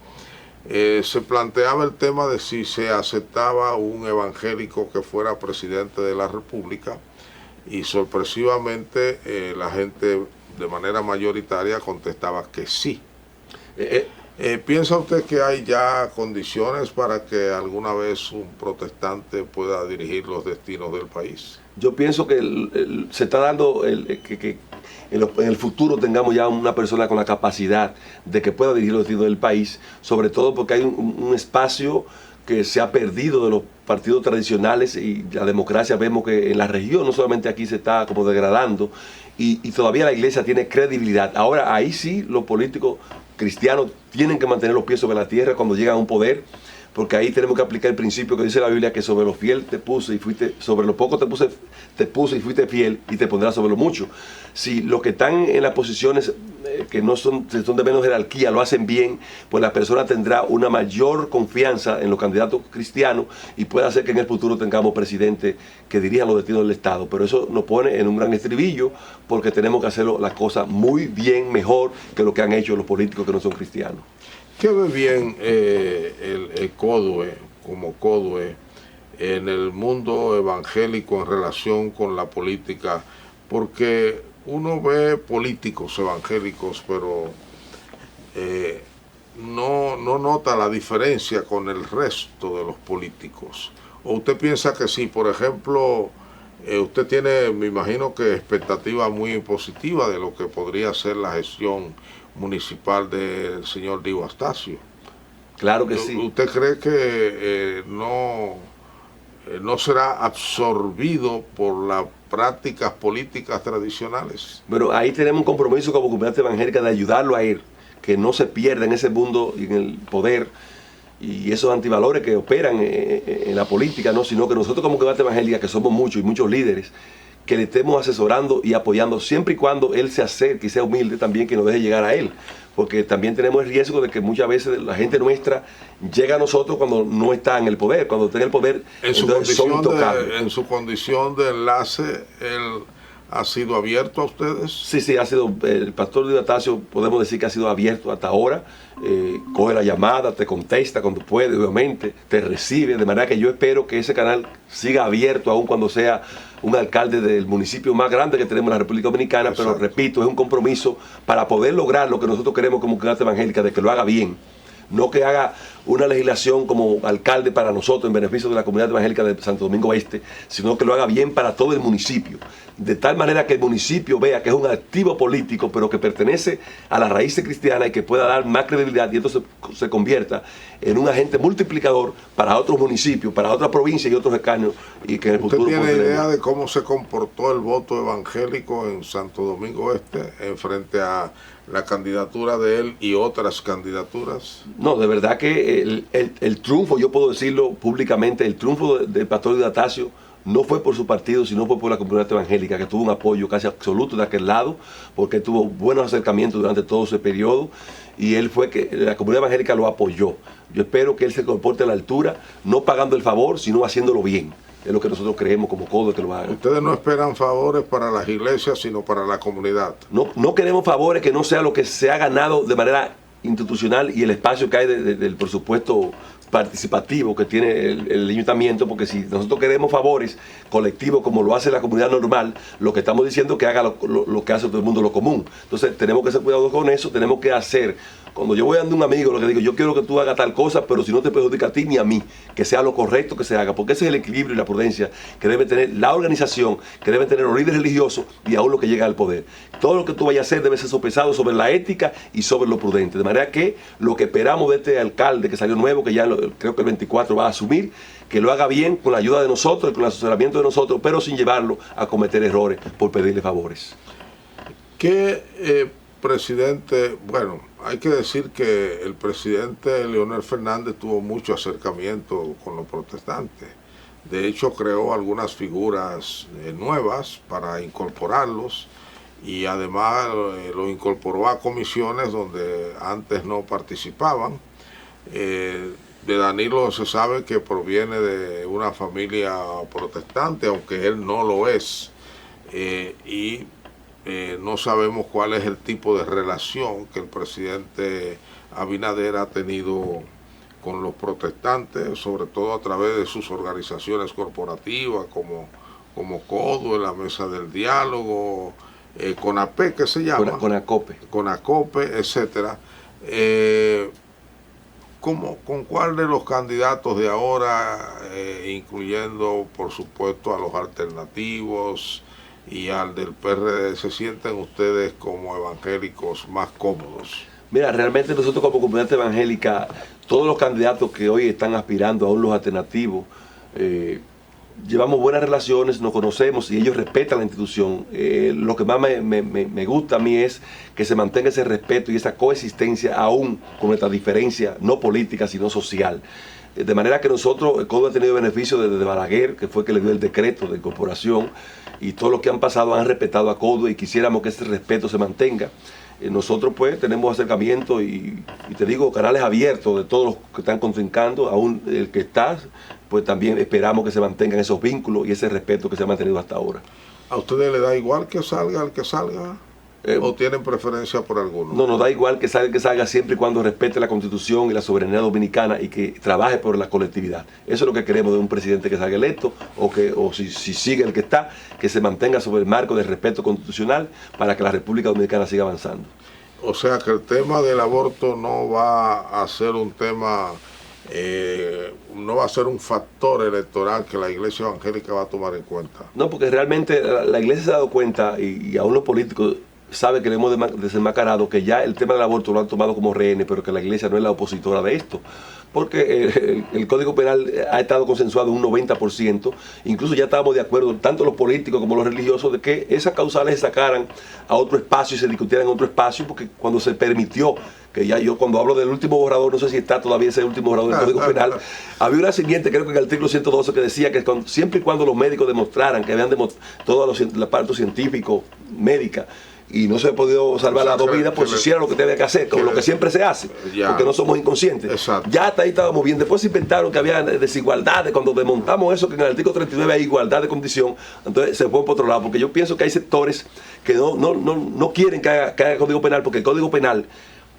se planteaba el tema de si se aceptaba un evangélico que fuera presidente de la República, y sorpresivamente la gente de manera mayoritaria contestaba que sí. ¿Piensa usted que hay ya condiciones para que alguna vez un protestante pueda dirigir los destinos del país?
Yo pienso que se está dando que en el futuro tengamos ya una persona con la capacidad de que pueda dirigir los destinos del país, sobre todo porque hay un espacio que se ha perdido de los partidos tradicionales, y la democracia vemos que en la región, no solamente aquí, se está como degradando, y todavía la iglesia tiene credibilidad. Ahora ahí sí los políticos cristianos tienen que mantener los pies sobre la tierra cuando llegan a un poder, porque ahí tenemos que aplicar el principio que dice la Biblia, que sobre lo fiel te puse y fuiste, sobre lo poco te puse y fuiste fiel, y te pondrás sobre lo mucho. Si los que están en las posiciones que no son de menos jerarquía lo hacen bien, pues la persona tendrá una mayor confianza en los candidatos cristianos, y puede hacer que en el futuro tengamos presidentes que dirijan los destinos del Estado. Pero eso nos pone en un gran estribillo, porque tenemos que hacer las cosas muy bien, mejor que lo que han hecho los políticos que no son cristianos.
¿Qué ve bien el CODUE como CODUE en el mundo evangélico en relación con la política? Porque uno ve políticos evangélicos, pero no nota la diferencia con el resto de los políticos. ¿O usted piensa que sí? Por ejemplo, usted tiene, me imagino que expectativa muy positiva de lo que podría ser la gestión municipal del señor Diego Astacio.
Claro que sí.
¿Usted cree que no será absorbido por las prácticas políticas tradicionales?
Pero ahí tenemos un compromiso como comunidad evangélica de ayudarlo a ir, que no se pierda en ese mundo y en el poder y esos antivalores que operan en la política, ¿no? Sino que nosotros como comunidad evangélica, que somos muchos y muchos líderes, que le estemos asesorando y apoyando siempre y cuando él se acerque y sea humilde también, que nos deje llegar a él. Porque también tenemos el riesgo de que muchas veces la gente nuestra llega a nosotros cuando no está en el poder. Cuando está en el poder, entonces son intocables.
En su condición de enlace, él ha sido abierto a ustedes.
Sí, ha sido, el pastor Diodatasio, podemos decir que ha sido abierto hasta ahora. Coge la llamada, te contesta cuando puede, obviamente, te recibe, de manera que yo espero que ese canal siga abierto aún cuando sea un alcalde del municipio más grande que tenemos en la República Dominicana. Exacto. Pero repito, es un compromiso para poder lograr lo que nosotros queremos como comunidad evangélica, de que lo haga bien. No que haga una legislación como alcalde para nosotros en beneficio de la comunidad evangélica de Santo Domingo Este, sino que lo haga bien para todo el municipio. De tal manera que el municipio vea que es un activo político, pero que pertenece a las raíces cristianas y que pueda dar más credibilidad, y esto se convierta en un agente multiplicador para otros municipios, para otras provincias y otros escaños. Y que en el futuro
¿Usted tiene idea de cómo se comportó el voto evangélico en Santo Domingo Este en frente a la candidatura de él y otras candidaturas?
No, de verdad que el triunfo, yo puedo decirlo públicamente, el triunfo del pastor Diodatasio no fue por su partido, sino fue por la comunidad evangélica, que tuvo un apoyo casi absoluto de aquel lado, porque tuvo buenos acercamientos durante todo ese periodo, y él fue que la comunidad evangélica lo apoyó. Yo espero que él se comporte a la altura, no pagando el favor, sino haciéndolo bien. Es lo que nosotros creemos como CODO que lo hagan.
Ustedes no esperan favores para las iglesias, sino para la comunidad.
No queremos favores que no sea lo que se ha ganado de manera institucional y el espacio que hay del presupuesto participativo que tiene el ayuntamiento, porque si nosotros queremos favores colectivos como lo hace la comunidad normal, lo que estamos diciendo es que haga lo que hace todo el mundo, lo común. Entonces tenemos que ser cuidadosos con eso, tenemos que hacer, cuando yo voy a un amigo, lo que digo, yo quiero que tú hagas tal cosa, pero si no te perjudica a ti ni a mí, que sea lo correcto que se haga, porque ese es el equilibrio y la prudencia que debe tener la organización, que deben tener los líderes religiosos y aún lo que llega al poder. Todo lo que tú vayas a hacer debe ser sopesado sobre la ética y sobre lo prudente, de manera que lo que esperamos de este alcalde que salió nuevo, que ya creo que el 24 va a asumir, que lo haga bien con la ayuda de nosotros, con el asesoramiento de nosotros, pero sin llevarlo a cometer errores por pedirle favores.
¿Qué presidente? Bueno, hay que decir que el presidente Leonel Fernández tuvo mucho acercamiento con los protestantes. De hecho, creó algunas figuras nuevas para incorporarlos, y además lo incorporó a comisiones donde antes no participaban. De Danilo se sabe que proviene de una familia protestante, aunque él no lo es, y no sabemos cuál es el tipo de relación que el presidente Abinader ha tenido con los protestantes, sobre todo a través de sus organizaciones corporativas como CODO, la Mesa del Diálogo, CONAPE, que se llama, CONACOPE, etcétera. ¿Con cuál de los candidatos de ahora, incluyendo por supuesto a los alternativos y al del PRD, se sienten ustedes como evangélicos más cómodos?
Mira, realmente nosotros como comunidad evangélica, todos los candidatos que hoy están aspirando a los alternativos, llevamos buenas relaciones, nos conocemos y ellos respetan la institución. Lo que más me gusta a mí es que se mantenga ese respeto y esa coexistencia aún con nuestra diferencia, no política, sino social. De manera que nosotros, el CODO ha tenido beneficio desde Balaguer, que fue el que le dio el decreto de incorporación, y todos los que han pasado han respetado a CODO y quisiéramos que ese respeto se mantenga. Nosotros pues tenemos acercamiento y te digo, canales abiertos de todos los que están contrincando, aún el que está, pues también esperamos que se mantengan esos vínculos y ese respeto que se ha mantenido hasta ahora.
¿A ustedes les da igual que salga el que salga? ¿O tienen preferencia por alguno?
No, nos da igual que salga el que salga siempre y cuando respete la Constitución y la soberanía dominicana y que trabaje por la colectividad. Eso es lo que queremos de un presidente que salga electo, o si sigue el que está, que se mantenga sobre el marco del respeto constitucional para que la República Dominicana siga avanzando.
O sea que el tema del aborto no va a ser un tema, no va a ser un factor electoral que la Iglesia Evangélica va a tomar en cuenta.
No, porque realmente la Iglesia se ha dado cuenta, y aún los políticos sabe que le hemos desenmascarado que ya el tema del aborto lo han tomado como rehenes, pero que la Iglesia no es la opositora de esto. porque el Código Penal ha estado consensuado un 90%, incluso ya estábamos de acuerdo, tanto los políticos como los religiosos, de que esas causales se sacaran a otro espacio y se discutieran en otro espacio, porque cuando se permitió, que ya yo cuando hablo del último borrador, no sé si está todavía ese último borrador del Código Penal, había una siguiente, creo que en el artículo 112, que decía que siempre y cuando los médicos demostraran, que habían toda la parte científico, médica, y no se ha podido salvar las dos vidas, pues se hiciera lo que tenía que hacer, como lo que siempre se hace, porque no somos inconscientes.
Exacto.
Ya hasta ahí estábamos bien. Después se inventaron que había desigualdades, cuando desmontamos eso, que en el artículo 39 hay igualdad de condición, entonces se fue por otro lado, porque yo pienso que hay sectores que no quieren que haga Código Penal, porque el Código Penal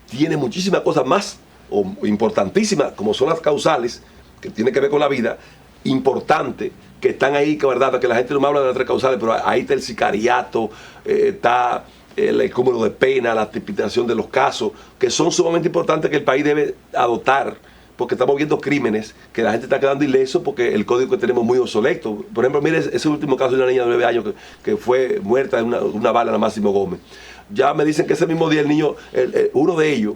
tiene muchísimas cosas más, o importantísimas, como son las causales, que tiene que ver con la vida, importante, que están ahí, que verdad, que la gente no me habla de las tres causales, pero ahí está el sicariato, está el cúmulo de pena, la tipificación de los casos, que son sumamente importantes, que el país debe adoptar, porque estamos viendo crímenes que la gente está quedando ileso porque el código que tenemos es muy obsoleto. Por ejemplo, mire ese último caso de una niña de 9 años que fue muerta de una bala en la Máximo Gómez. Ya me dicen que ese mismo día el niño, uno de ellos,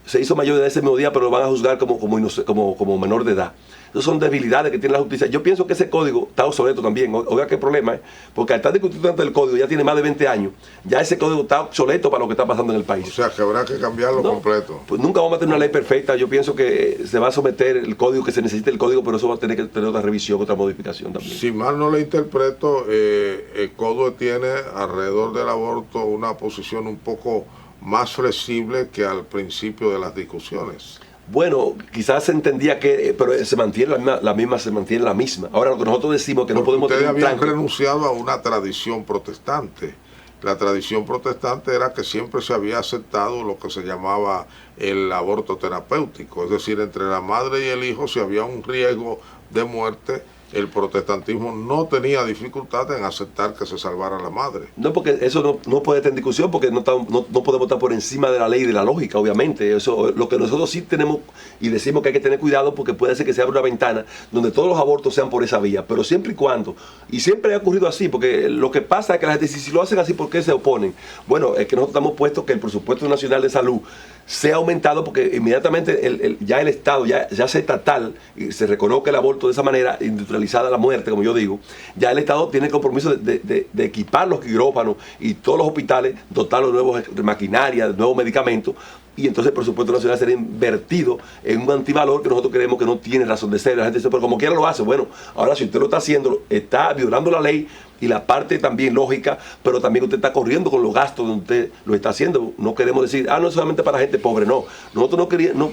se hizo mayor de ese mismo día, pero lo van a juzgar como menor de edad. Esas son debilidades que tiene la justicia. Yo pienso que ese código está obsoleto también. Oiga, qué problema es, porque al estar discutiendo tanto el código, ya tiene más de 20 años, ya ese código está obsoleto para lo que está pasando en el país.
O sea, que habrá que cambiarlo completo.
Pues nunca vamos a tener una ley perfecta. Yo pienso que se va a someter el código, que se necesite el código, pero eso va a tener que tener otra revisión, otra modificación también.
Si mal no le interpreto, el código tiene alrededor del aborto una posición un poco más flexible que al principio de las discusiones.
Bueno, quizás se entendía que, pero se mantiene la misma. Ahora, lo que nosotros decimos que no podemos
tener
tener
un habían renunciado a una tradición protestante. La tradición protestante era que siempre se había aceptado lo que se llamaba el aborto terapéutico, es decir, entre la madre y el hijo, si había un riesgo de muerte, el protestantismo no tenía dificultad en aceptar que se salvara la madre.
No, porque eso no puede estar en discusión, porque no podemos estar por encima de la ley y de la lógica, obviamente. Eso, lo que nosotros sí tenemos y decimos que hay que tener cuidado, porque puede ser que se abra una ventana donde todos los abortos sean por esa vía, pero siempre y cuando, y siempre ha ocurrido así, porque lo que pasa es que la gente dice, si lo hacen así, ¿por qué se oponen? Bueno, es que nosotros estamos puestos que el presupuesto nacional de salud sea aumentado, porque inmediatamente ya el Estado, ya sea estatal, y se reconoce el aborto de esa manera, industrializada la muerte, como yo digo, ya el Estado tiene el compromiso de equipar los quirófanos y todos los hospitales, dotarlos de nuevas maquinaria, de nuevos medicamentos, y entonces el presupuesto nacional será invertido en un antivalor que nosotros creemos que no tiene razón de ser. La gente dice, pero como quiera lo hace. Bueno, ahora si usted lo está haciendo, está violando la ley y la parte también lógica, pero también usted está corriendo con los gastos donde usted lo está haciendo. No queremos decir, no es solamente para gente pobre, no. Nosotros no queríamos,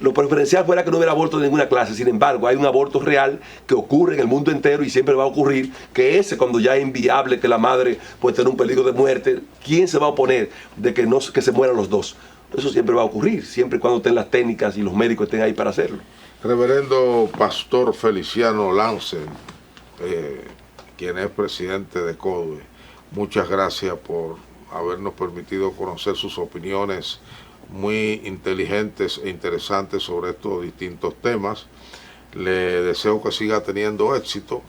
lo preferencial fuera que no hubiera aborto de ninguna clase. Sin embargo, hay un aborto real que ocurre en el mundo entero y siempre va a ocurrir, que ese, cuando ya es inviable, que la madre puede tener un peligro de muerte, ¿quién se va a oponer de que se mueran los dos? Eso siempre va a ocurrir, siempre y cuando estén las técnicas y los médicos estén ahí para hacerlo.
Reverendo Pastor Feliciano Lancen, quien es presidente de CODUE, muchas gracias por habernos permitido conocer sus opiniones muy inteligentes e interesantes sobre estos distintos temas. Le deseo que siga teniendo éxito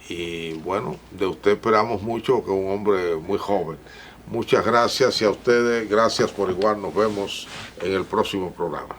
y bueno, de usted esperamos mucho, que es un hombre muy joven. Muchas gracias, y a ustedes gracias por igual. Nos vemos en el próximo programa.